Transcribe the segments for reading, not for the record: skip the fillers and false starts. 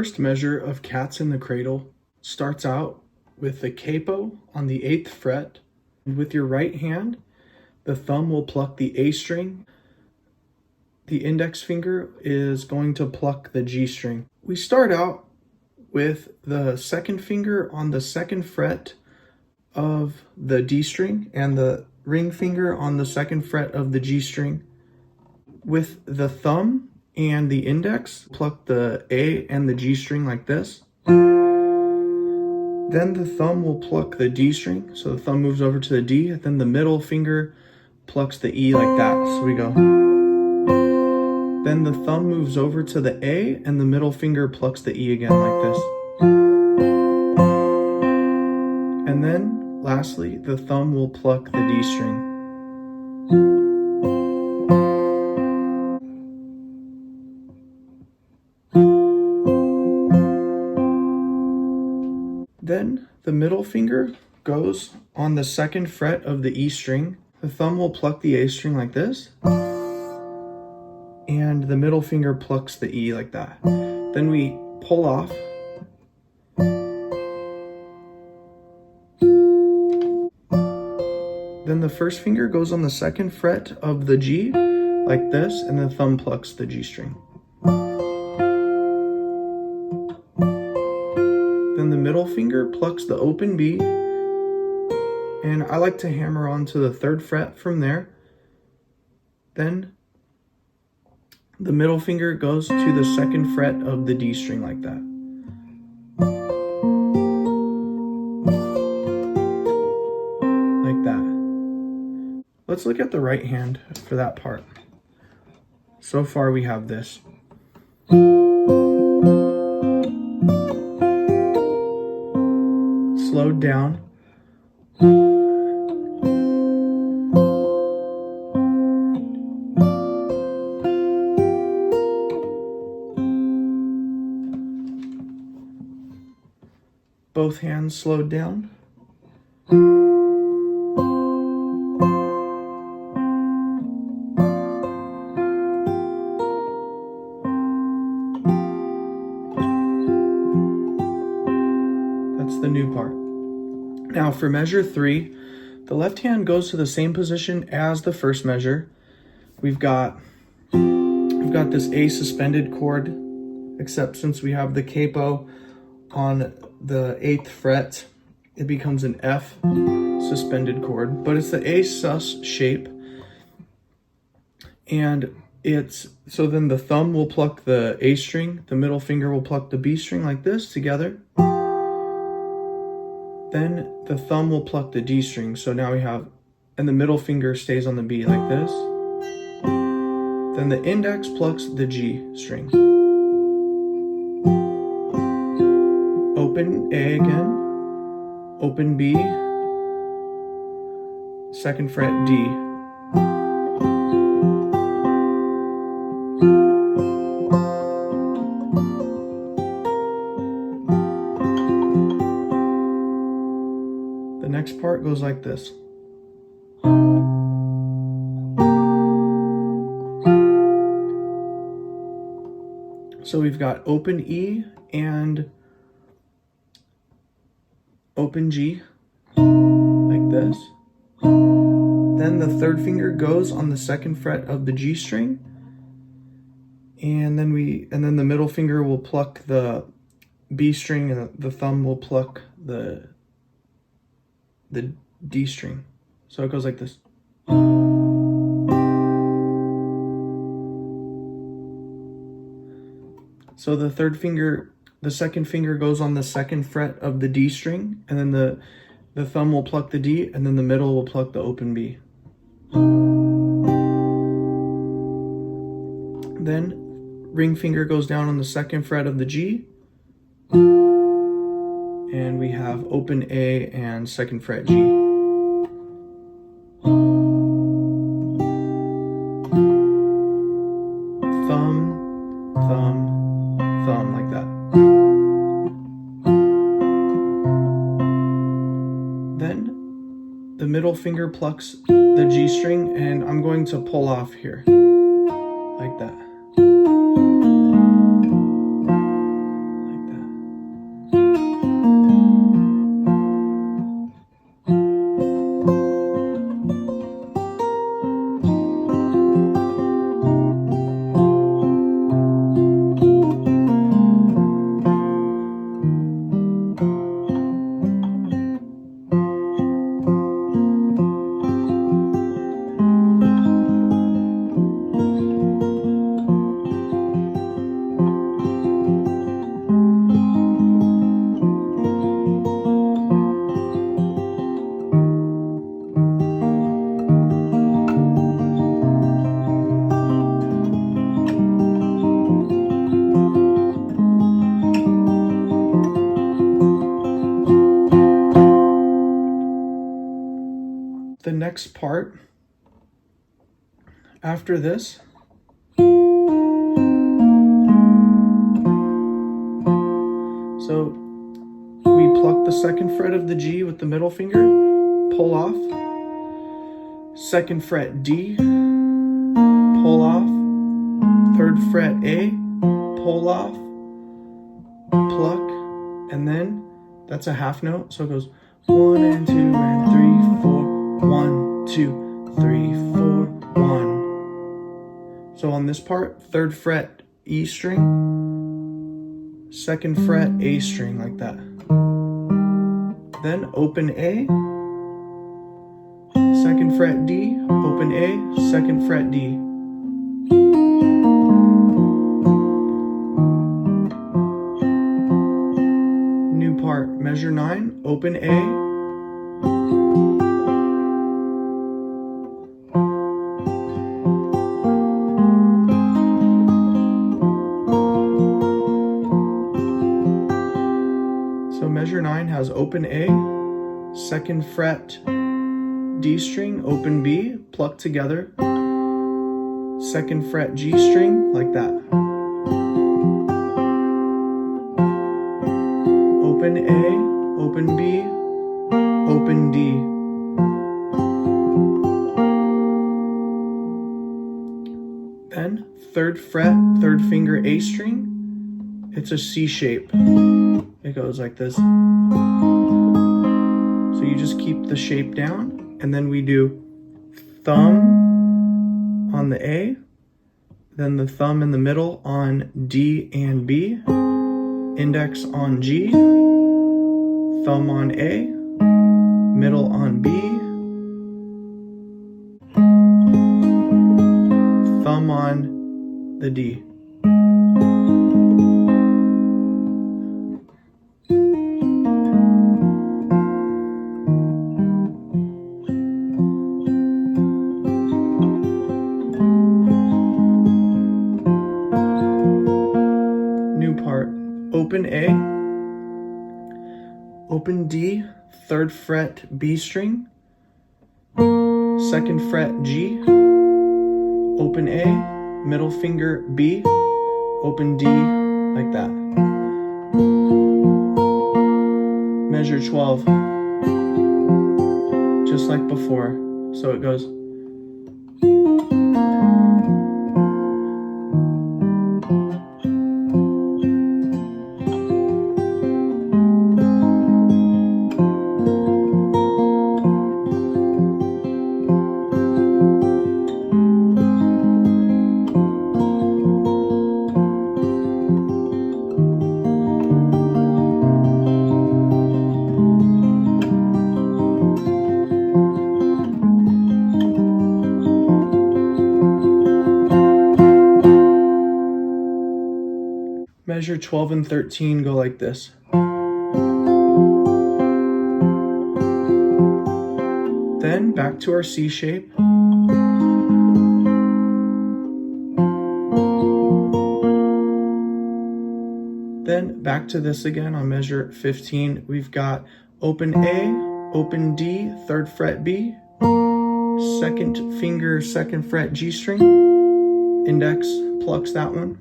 first measure of Cats in the Cradle starts out with the capo on the 8th fret. With your right hand, the thumb will pluck the A string. The index finger is going to pluck the G string. We start out with the second finger on the 2nd fret of the D string and the ring finger on the 2nd fret of the G string. With the thumb and the index, pluck the A and the G string like this. Then the thumb will pluck the D string, so the thumb moves over to the D, then the middle finger plucks the E like that, so we go. Then the thumb moves over to the A, and the middle finger plucks the E again like this. And then, lastly, the thumb will pluck the D string. Then the middle finger goes on the 2nd fret of the E string. The thumb will pluck the A string like this. And the middle finger plucks the E like that. Then we pull off. Then the first finger goes on the 2nd fret of the G like this, and the thumb plucks the G string. Then the middle finger plucks the open B, and I like to hammer onto the 3rd fret from there. Then the middle finger goes to the 2nd fret of the D string like that. Like that. Let's look at the right hand for that part. So far we have this. Slowed down. Both hands slowed down. That's the new part. Now for measure 3, the left hand goes to the same position as the first measure. We've got this A suspended chord, except since we have the capo on the 8th fret, it becomes an F suspended chord, but it's the A sus shape. And so then the thumb will pluck the A string, the middle finger will pluck the B string like this together. Then the thumb will pluck the D string, so now we have, and the middle finger stays on the B like this. Then the index plucks the G string. Open A again, open B, 2nd fret D. The next part goes like this. So we've got open E and open G, like this. Then the 3rd finger goes on the 2nd fret of the G string, and then the middle finger will pluck the B string, and the thumb will pluck the D string. So it goes like this. So the 2nd finger goes on the 2nd fret of the D string, and then the thumb will pluck the D, and then the middle will pluck the open B. Then ring finger goes down on the 2nd fret of the G, and we have open A and 2nd fret G. Thumb, thumb, thumb, like that. Then the middle finger plucks the G string, and I'm going to pull off here, like that. Like the next part after this, so we pluck the second fret of the G with the middle finger, pull off, second fret D, pull off, third fret A, pull off, pluck, and then that's a half note, so it goes 1 and 2 and 3, 4, 1, 2, 3, 4, 1. So on this part, third fret E string, second fret A string, like that. Then open A, second fret D, open A, second fret D. New part, measure 9, open A, so measure 9 has open A, second fret D string, open B, pluck together, second fret G string, like that. Open A, open B, open D. Then third fret, third finger A string, it's a C shape. It goes like this. So you just keep the shape down, and then we do thumb on the A, then the thumb in the middle on D and B, index on G, thumb on A, middle on B, thumb on the D. Open A, open D, third fret B string, second fret G, open A, middle finger B, open D, like that. Measure 12, just like before. So it goes. Measure 12 and 13 go like this. Then back to our C shape. Then back to this again on measure 15. We've got open A, open D, third fret B, second finger, second fret G string, index plucks that one.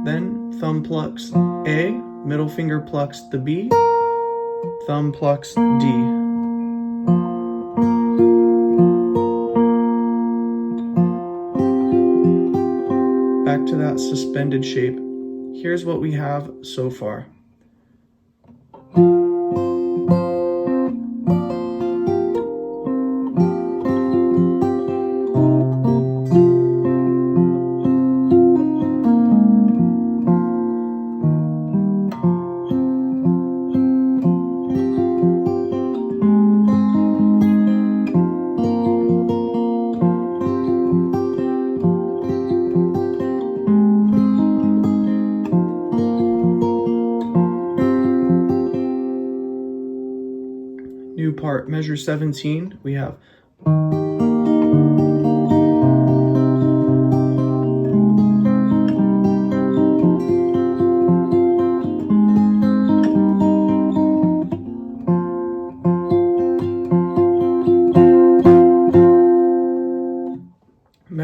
Then thumb plucks A, middle finger plucks the B, thumb plucks D. Back to that suspended shape. Here's what we have so far. New part, measure 17, we have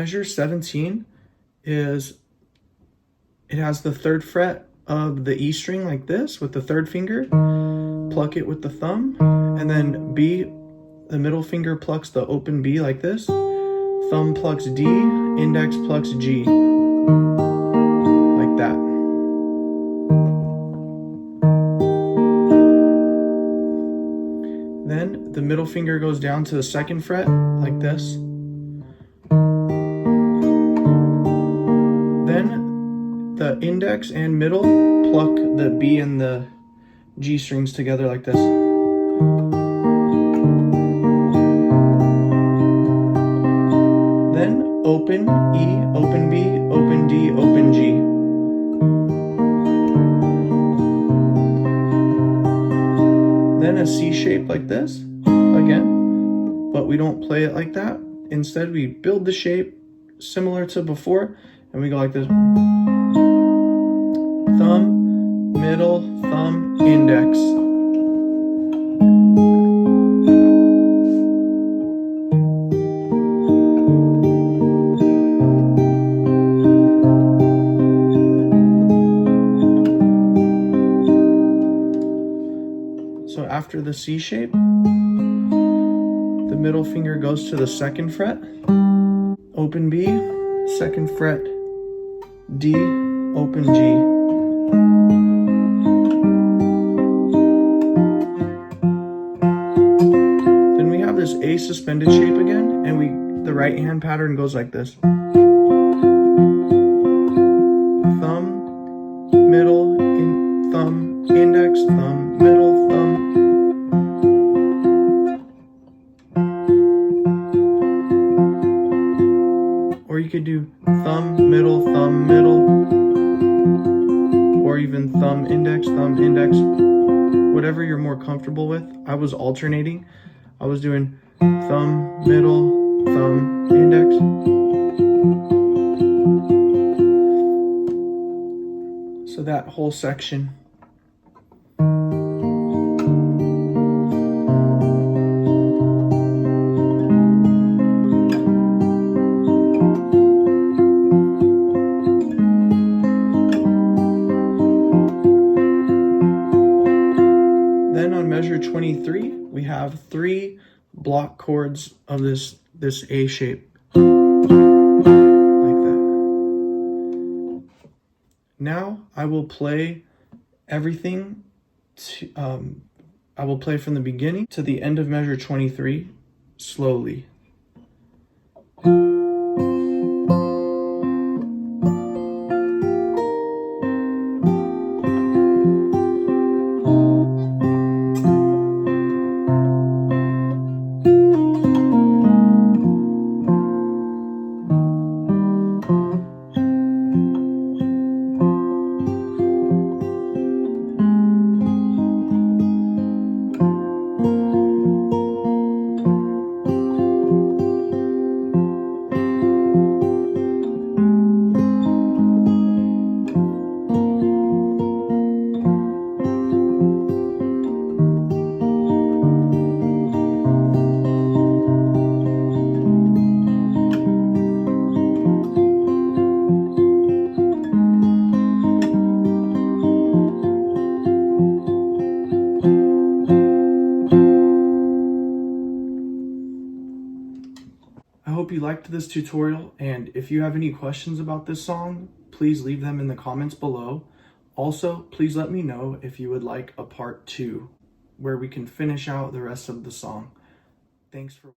measure 17 is, it has the 3rd fret of the E string like this with the 3rd finger, pluck it with the thumb, and then B, the middle finger plucks the open B like this, thumb plucks D, index plucks G, like that. Then the middle finger goes down to the 2nd fret like this. Then the index and middle pluck the B and the G strings together like this. Then open E, open B, open D, open G. Then a C shape like this, again, but we don't play it like that. Instead, we build the shape similar to before, and we go like this. Thumb, middle, thumb, index. So after the C shape, the middle finger goes to the 2nd fret, open B, 2nd fret, D, open G. Then we have this A suspended shape again, and the right hand pattern goes like this. Thumb, middle, thumb, index, thumb, middle, thumb. Or you could do thumb, middle, or even thumb, index, whatever you're more comfortable with. I was alternating. I was doing thumb, middle, thumb, index. So that whole section. Then on measure 23, we have 3 block chords of this A shape, like that. Now I will play everything. I will play from the beginning to the end of measure 23 slowly. I hope you liked this tutorial, and if you have any questions about this song, please leave them in the comments below. Also, please let me know if you would like a part 2, where we can finish out the rest of the song. Thanks for